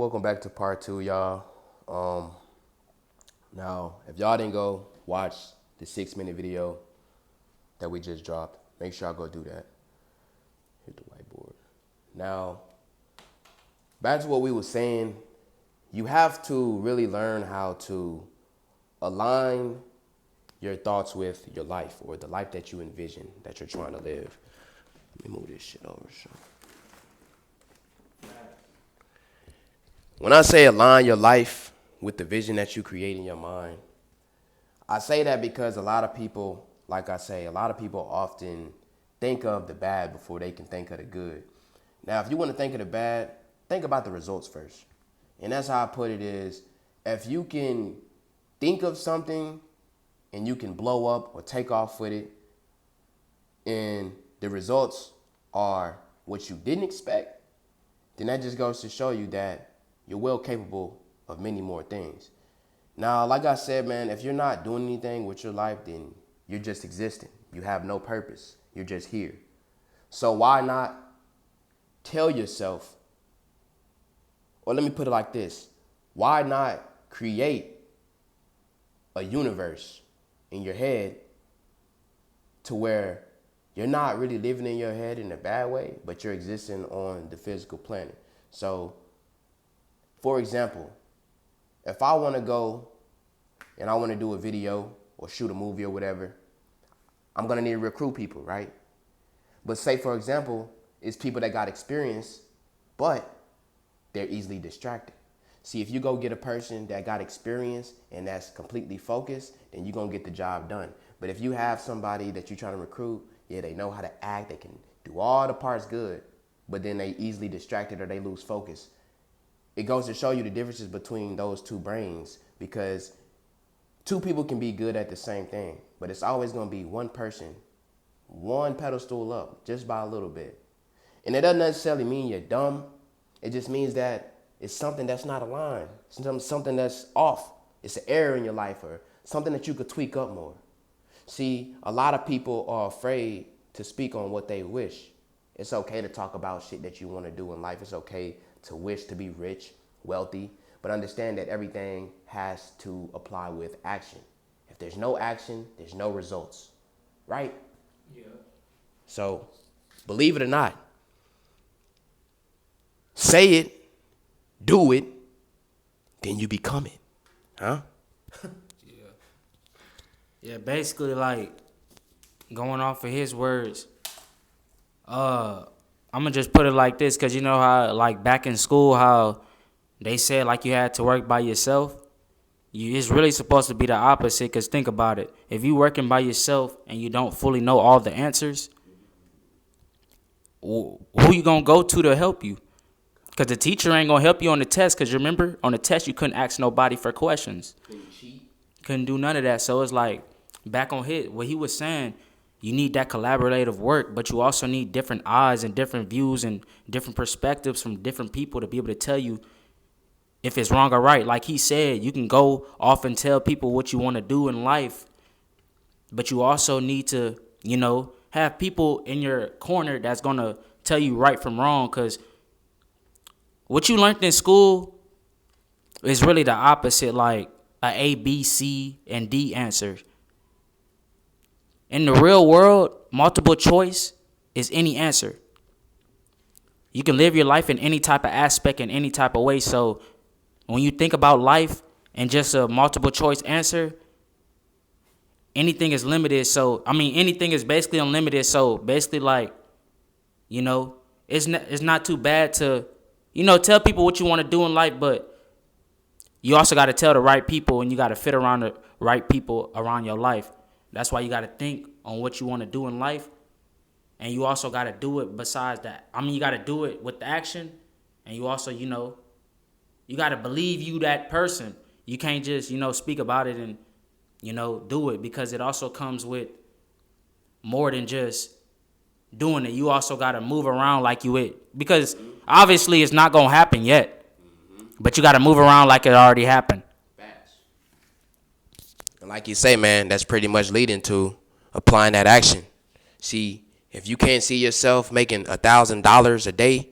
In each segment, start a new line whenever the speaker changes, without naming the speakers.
Welcome back to part two, y'all. Now, if y'all didn't go watch the 6-minute video that we just dropped, make sure y'all go do that. Hit the whiteboard. Now, back to what we were saying, you have to really learn how to align your thoughts with your life or the life that you envision that you're trying to live. Let me move this shit over. When I say align your life with the vision that you create in your mind, I say that because a lot of people, like I say, a lot of people often think of the bad before they can think of the good. Now, if you want to think of the bad, think about the results first. And that's how I put it is, if you can think of something and you can blow up or take off with it, and the results are what you didn't expect, then that just goes to show you that you're well capable of many more things. Now, like I said, man, if you're not doing anything with your life, then you're just existing. You have no purpose. You're just here. So why not tell yourself, or let me put it like this, why not create a universe in your head to where you're not really living in your head in a bad way, but you're existing on the physical planet. So, for example, if I want to go and I want to do a video or shoot a movie or whatever, I'm going to need to recruit people, right? But say, for example, it's people that got experience, but they're easily distracted. See, if you go get a person that got experience and that's completely focused, then you're going to get the job done. But if you have somebody that you're trying to recruit, yeah, they know how to act, they can do all the parts good, but then they easily distracted or they lose focus. It goes to show you the differences between those two brains, because two people can be good at the same thing, but it's always going to be one person, one pedestal up, just by a little bit. And it doesn't necessarily mean you're dumb. It just means that it's something that's not aligned, something that's off. It's an error in your life or something that you could tweak up more. See, a lot of people are afraid to speak on what they wish. It's okay to talk about shit that you want to do in life. It's okay to wish to be rich, wealthy, but understand that everything has to apply with action. If there's no action, there's no results, right?
Yeah.
So, believe it or not, say it, do it, then you become it, huh?
Yeah, basically, like, going off of his words, I'm going to just put it like this, because you know how, like, back in school, how they said, like, you had to work by yourself? It's really supposed to be the opposite, because think about it. If you working by yourself and you don't fully know all the answers, who you going to go to help you? Because the teacher ain't going to help you on the test, because remember, on the test, you couldn't ask nobody for questions.
Couldn't cheat.
Couldn't do none of that. So it's like, back on what he was saying, you need that collaborative work, but you also need different eyes and different views and different perspectives from different people to be able to tell you if it's wrong or right. Like he said, you can go off and tell people what you want to do in life, but you also need to, have people in your corner that's going to tell you right from wrong, because what you learned in school is really the opposite, like A, B, C, and D answer. In the real world, multiple choice is any answer. You can live your life in any type of aspect, in any type of way. So when you think about life and just a multiple choice answer, anything is limited. So, anything is basically unlimited. So basically, like, it's not too bad to, tell people what you want to do in life, but you also got to tell the right people, and you got to fit around the right people around your life. That's why you got to think on what you want to do in life. And you also got to do it besides that. You got to do it with the action. And you also, you got to believe you that person. You can't just, speak about it and, do it. Because it also comes with more than just doing it. You also got to move around like you it. Because obviously it's not going to happen yet. But you got to move around like it already happened.
And like you say, man, that's pretty much leading to applying that action. See, if you can't see yourself making $1,000 a day,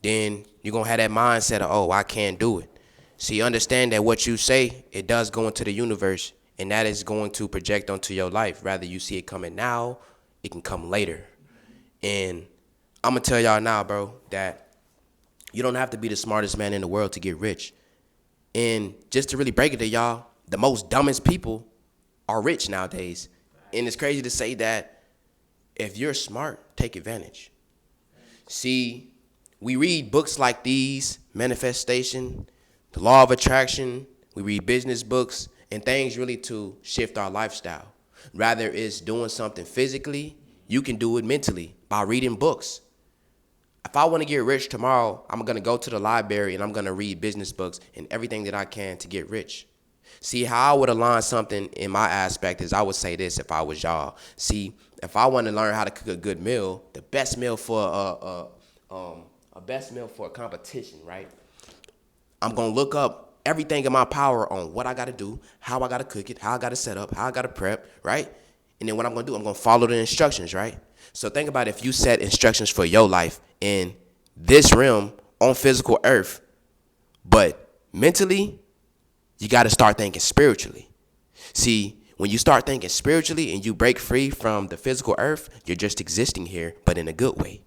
then you're going to have that mindset of, oh, I can't do it. So you understand that what you say, it does go into the universe, and that is going to project onto your life. Rather you see it coming now, it can come later. And I'm going to tell y'all now, bro, that you don't have to be the smartest man in the world to get rich. And just to really break it to y'all, the most dumbest people are rich nowadays. And it's crazy to say that if you're smart, take advantage. See, we read books like these, Manifestation, The Law of Attraction. We read business books and things really to shift our lifestyle. Rather it's doing something physically, you can do it mentally by reading books. If I want to get rich tomorrow, I'm going to go to the library and I'm going to read business books and everything that I can to get rich. See, how I would align something in my aspect is I would say this if I was y'all. See, if I want to learn how to cook a good meal, the best meal for a competition, right? I'm going to look up everything in my power on what I got to do, how I got to cook it, how I got to set up, how I got to prep, right? And then what I'm going to do, I'm going to follow the instructions, right? So think about if you set instructions for your life in this realm on physical earth, but mentally, you got to start thinking spiritually. See, when you start thinking spiritually and you break free from the physical earth, you're just existing here, but in a good way.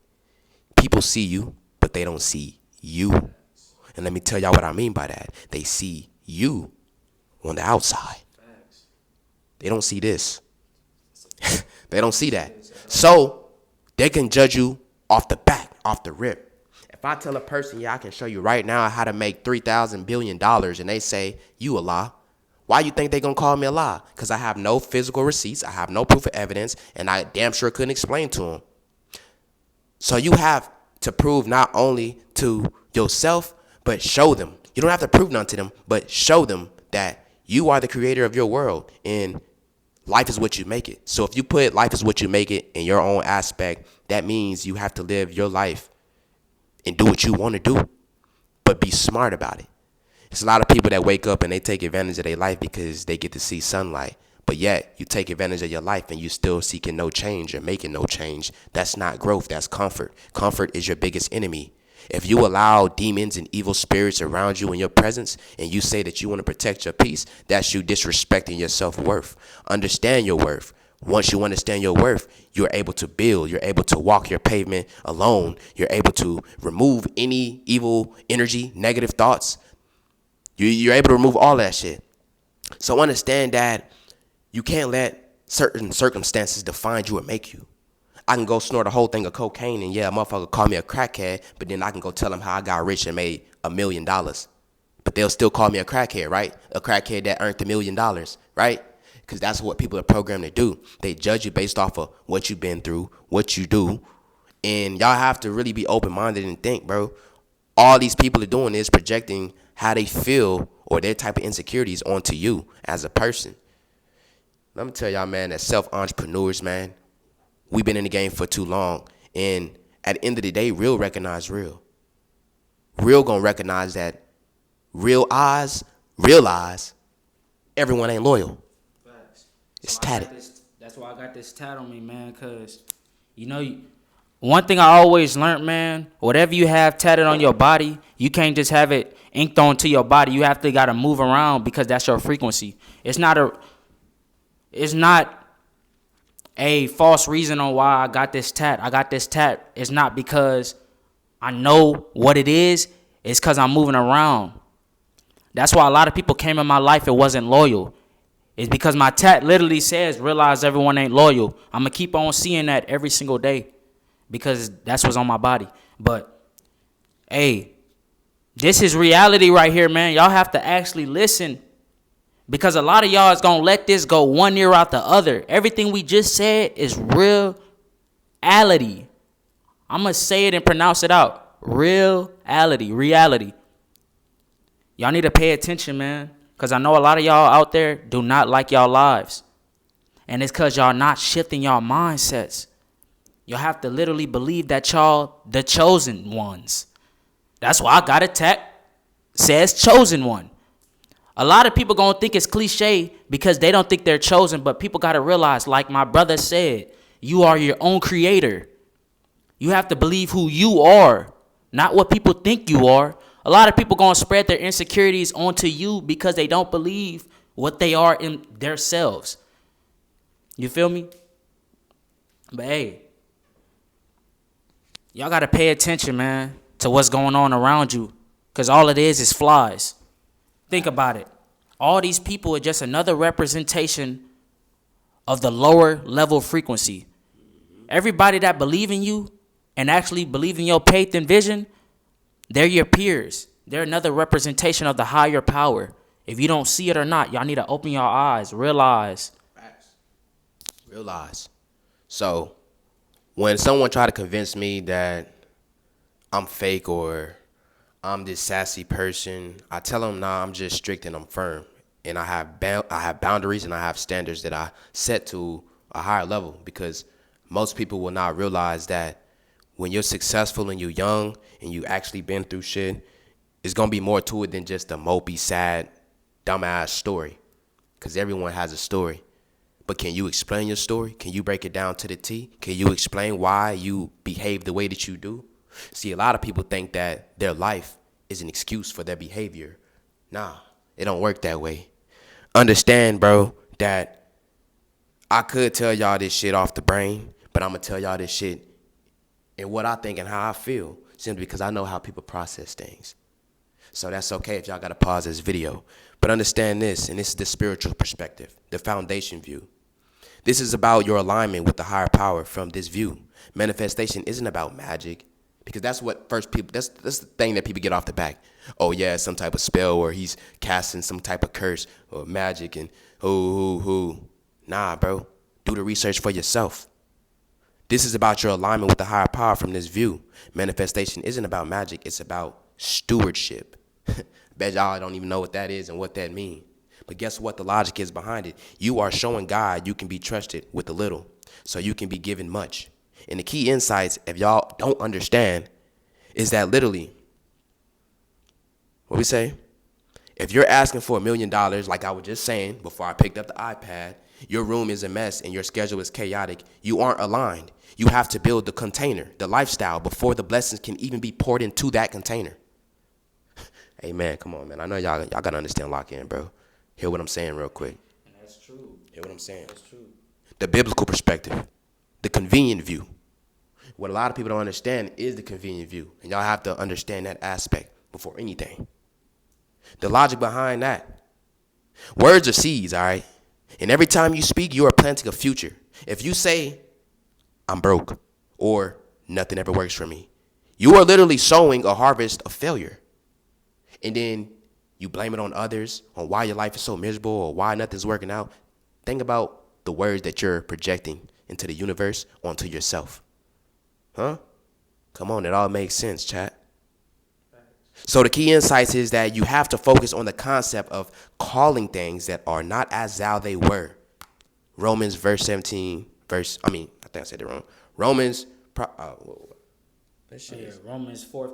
People see you, but they don't see you. And let me tell y'all what I mean by that. They see you on the outside. They don't see this. They don't see that. So they can judge you off the back, off the rip. If I tell a person, yeah, I can show you right now how to make $3,000 billion, and they say, you a lie, why you think they going to call me a lie? Because I have no physical receipts, I have no proof of evidence, and I damn sure couldn't explain to them. So you have to prove not only to yourself, but show them. You don't have to prove none to them, but show them that you are the creator of your world, and life is what you make it. So if you put life is what you make it in your own aspect, that means you have to live your life and do what you want to do, but be smart about it. There's a lot of people that wake up and they take advantage of their life because they get to see sunlight, but yet you take advantage of your life and you still seeking no change or making no change. That's not growth, that's comfort. Comfort is your biggest enemy. If you allow demons and evil spirits around you in your presence and you say that you want to protect your peace, that's you disrespecting your self-worth. Understand your worth. Once you understand your worth, you're able to build. You're able to walk your pavement alone. You're able to remove any evil energy, negative thoughts. You're able to remove all that shit. So understand that you can't let certain circumstances define you or make you. I can go snort a whole thing of cocaine and yeah, a motherfucker call me a crackhead, but then I can go tell them how I got rich and made $1 million. But they'll still call me a crackhead, right? A crackhead that earned $1 million, right? Because that's what people are programmed to do. They judge you based off of what you've been through, what you do. And y'all have to really be open-minded and think, bro. All these people are doing is projecting how they feel or their type of insecurities onto you as a person. Let me tell y'all, man, that self-entrepreneurs, man, we've been in the game for too long. And at the end of the day, real recognize real. Real gonna recognize that real eyes realize everyone ain't loyal. It's tatted.
That's why I got this tat on me, man, because, one thing I always learned, man, whatever you have tatted on your body, you can't just have it inked onto your body. You have to got to move around because that's your frequency. It's not a false reason on why I got this tat. I got this tat. It's not because I know what it is. It's because I'm moving around. That's why a lot of people came in my life and wasn't loyal. It's because my tat literally says, realize everyone ain't loyal. I'm going to keep on seeing that every single day because that's what's on my body. But, hey, this is reality right here, man. Y'all have to actually listen because a lot of y'all is going to let this go one ear out the other. Everything we just said is reality. I'm going to say it and pronounce it out. Reality. Y'all need to pay attention, man. Because I know a lot of y'all out there do not like y'all lives. And it's because y'all not shifting y'all mindsets. Y'all have to literally believe that y'all the chosen ones. That's why I got a tag says chosen one. A lot of people going to think it's cliche because they don't think they're chosen. But people got to realize, like my brother said, you are your own creator. You have to believe who you are. not what people think you are. A lot of people gonna spread their insecurities onto you because they don't believe what they are in themselves. You feel me? But hey, y'all gotta pay attention, man, to what's going on around you, because all it is flies. Think about it. All these people are just another representation of the lower level frequency. Everybody that believe in you and actually believe in your faith and vision, they're your peers. They're another representation of the higher power. If you don't see it or not, y'all need to open your eyes, realize.
Realize. So when someone try to convince me that I'm fake or I'm this sassy person, I tell them, nah, I'm just strict and I'm firm. And I have boundaries and I have standards that I set to a higher level, because most people will not realize that when you're successful and you're young and you actually been through shit, it's going to be more to it than just a mopey, sad, dumbass story, because everyone has a story. But can you explain your story? Can you break it down to the T? Can you explain why you behave the way that you do? See, a lot of people think that their life is an excuse for their behavior. Nah, it don't work that way. Understand, bro, that I could tell y'all this shit off the brain, but I'm going to tell y'all this shit in what I think and how I feel, simply because I know how people process things. So that's okay if y'all got to pause this video. But understand this, and this is the spiritual perspective, the foundation view. This is about your alignment with the higher power from this view. Manifestation isn't about magic, because that's what that's the thing that people get off the back. Oh yeah, some type of spell, or he's casting some type of curse or magic and who. Nah, bro. Do the research for yourself. This is about your alignment with the higher power from this view. Manifestation isn't about magic, it's about stewardship. Bet y'all don't even know what that is and what that means. But guess what the logic is behind it? You are showing God you can be trusted with a little, so you can be given much. And the key insights, if y'all don't understand, is that literally, what we say? If you're asking for $1 million, like I was just saying before I picked up the iPad, your room is a mess and your schedule is chaotic, you aren't aligned. You have to build the container, the lifestyle, before the blessings can even be poured into that container. Hey, man, come on, man. I know y'all got to understand, lock in, bro. Hear what I'm saying real quick.
And that's true.
Hear what I'm saying?
That's true.
The biblical perspective, the convenient view. What a lot of people don't understand is the convenient view. And y'all have to understand that aspect before anything. The logic behind that. Words are seeds, all right? And every time you speak, you are planting a future. If you say, I'm broke, or nothing ever works for me, you are literally sowing a harvest of failure. And then you blame it on others, on why your life is so miserable or why nothing's working out. Think about the words that you're projecting into the universe onto yourself. Huh? Come on, it all makes sense, chat. So the key insights is that you have to focus on the concept of calling things that are not as thou they were. Romans verse 17, I think I said it wrong. Romans
4th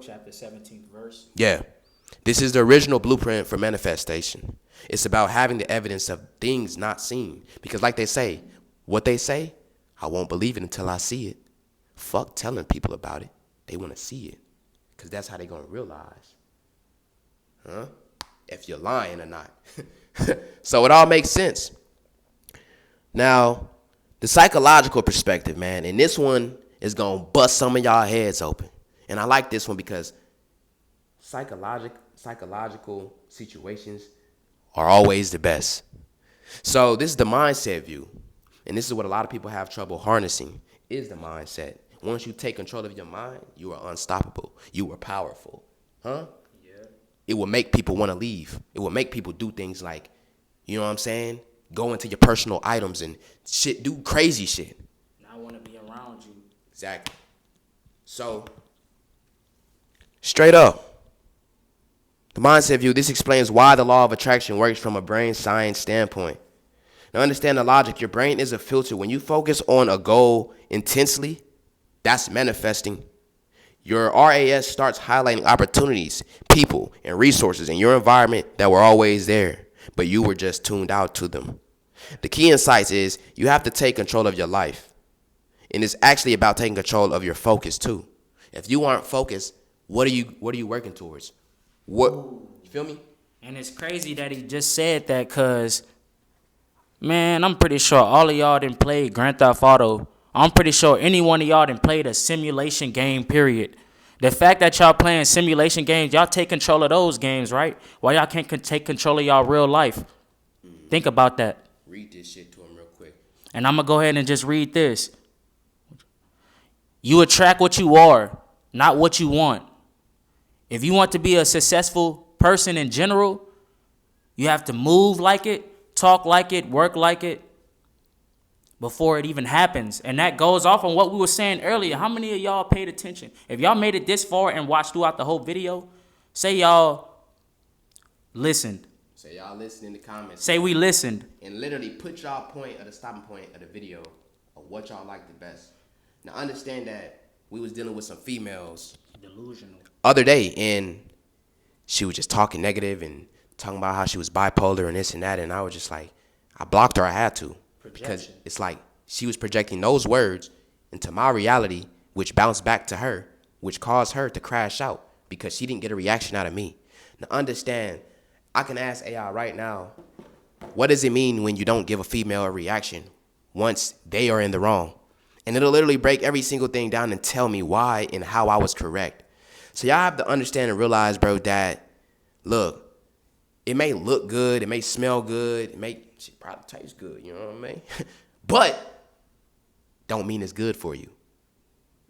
chapter, 17th verse.
Yeah. This is the original blueprint for manifestation. It's about having the evidence of things not seen. Because like they say, what they say, I won't believe it until I see it. Fuck telling people about it. They want to see it. Because that's how they're going to realize. Huh? If you're lying or not. So it all makes sense. Now, the psychological perspective, man, and this one is going to bust some of y'all heads open. And I like this one because psychological situations are always the best. So this is the mindset view. And this is what a lot of people have trouble harnessing, is the mindset. Once you take control of your mind, you are unstoppable. You are powerful. Huh? Yeah. It will make people want to leave. It will make people do things like, you know what I'm saying? Go into your personal items and shit, do crazy shit.
I want to be around you.
Exactly. So, straight up. The mindset view, this explains why the law of attraction works from a brain science standpoint. Now understand the logic. Your brain is a filter. When you focus on a goal intensely, that's manifesting. Your RAS starts highlighting opportunities, people, and resources in your environment that were always there, but you were just tuned out to them. The key insights is you have to take control of your life. And it's actually about taking control of your focus too. If you aren't focused, What are you working towards? What you feel me?
And it's crazy that he just said that because, man, I'm pretty sure all of y'all done played Grand Theft Auto. I'm pretty sure any one of y'all done played a simulation game, period. The fact that y'all playing simulation games, y'all take control of those games, right? Why y'all can't take control of y'all real life? Think about that.
Read this shit to him real quick.
And I'm going to go ahead and just read this. You attract what you are, not what you want. If you want to be a successful person in general, you have to move like it, talk like it, work like it before it even happens. And that goes off on what we were saying earlier. How many of y'all paid attention? If y'all made it this far and watched throughout the whole video, say y'all listened.
Say y'all listen in the comments.
Say we listened.
And literally put y'all point at the stopping point of the video of what y'all like the best. Now understand that we was dealing with some females
Delusional.
other day, and she was just talking negative and talking about how she was bipolar and this and that, and I was just like, I blocked her. I had to. Because it's like she was projecting those words into my reality, which bounced back to her, which caused her to crash out because she didn't get a reaction out of me. Now understand, I can ask AI right now, what does it mean when you don't give a female a reaction once they are in the wrong? And it'll literally break every single thing down and tell me why and how I was correct. So y'all have to understand and realize, bro, that, look, it may look good, it may smell good, shit probably tastes good, you know what I mean? But don't mean it's good for you.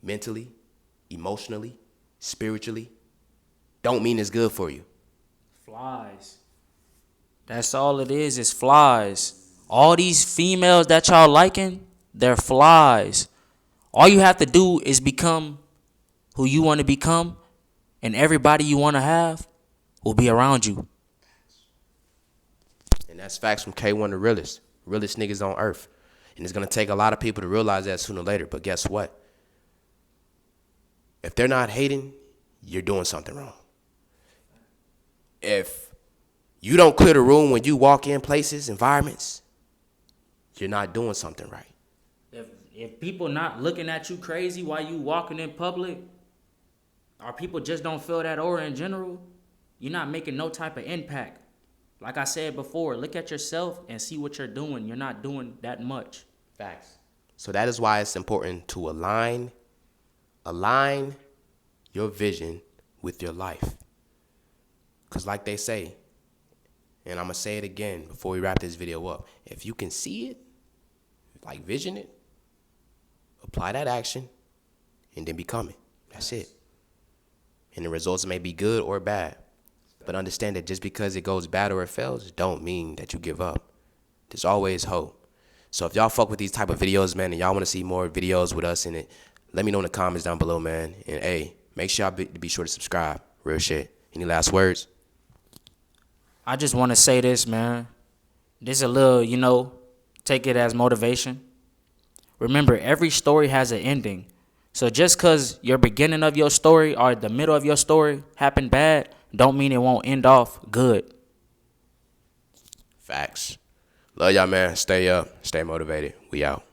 Mentally, emotionally, spiritually, don't mean it's good for you.
Flies. That's all it is flies. All these females that y'all liking, they're flies. All you have to do is become who you want to become, and everybody you want to have will be around you.
And that's facts from K1 the realest niggas on earth. And it's going to take a lot of people to realize that sooner or later. But guess what? If they're not hating, you're doing something wrong. If you don't clear the room when you walk in places, environments, you're not doing something right.
If people not looking at you crazy while you walking in public, or people just don't feel that aura in general, you're not making no type of impact. Like I said before, look at yourself and see what you're doing. You're not doing that much.
Facts. So that is why it's important to align your vision with your life. Because like they say, and I'm going to say it again before we wrap this video up, if you can see it, like vision it, apply that action, and then become it. That's it. And the results may be good or bad. But understand that just because it goes bad or it fails, don't mean that you give up. There's always hope. So if y'all fuck with these type of videos, man, and y'all want to see more videos with us in it, let me know in the comments down below, man. And hey, make sure y'all be sure to subscribe. Real shit. Any last words?
I just want to say this, man. This is a little, take it as motivation. Remember, every story has an ending. So just because your beginning of your story or the middle of your story happened bad, don't mean it won't end off good.
Facts. Love y'all, man. Stay up. Stay motivated. We out.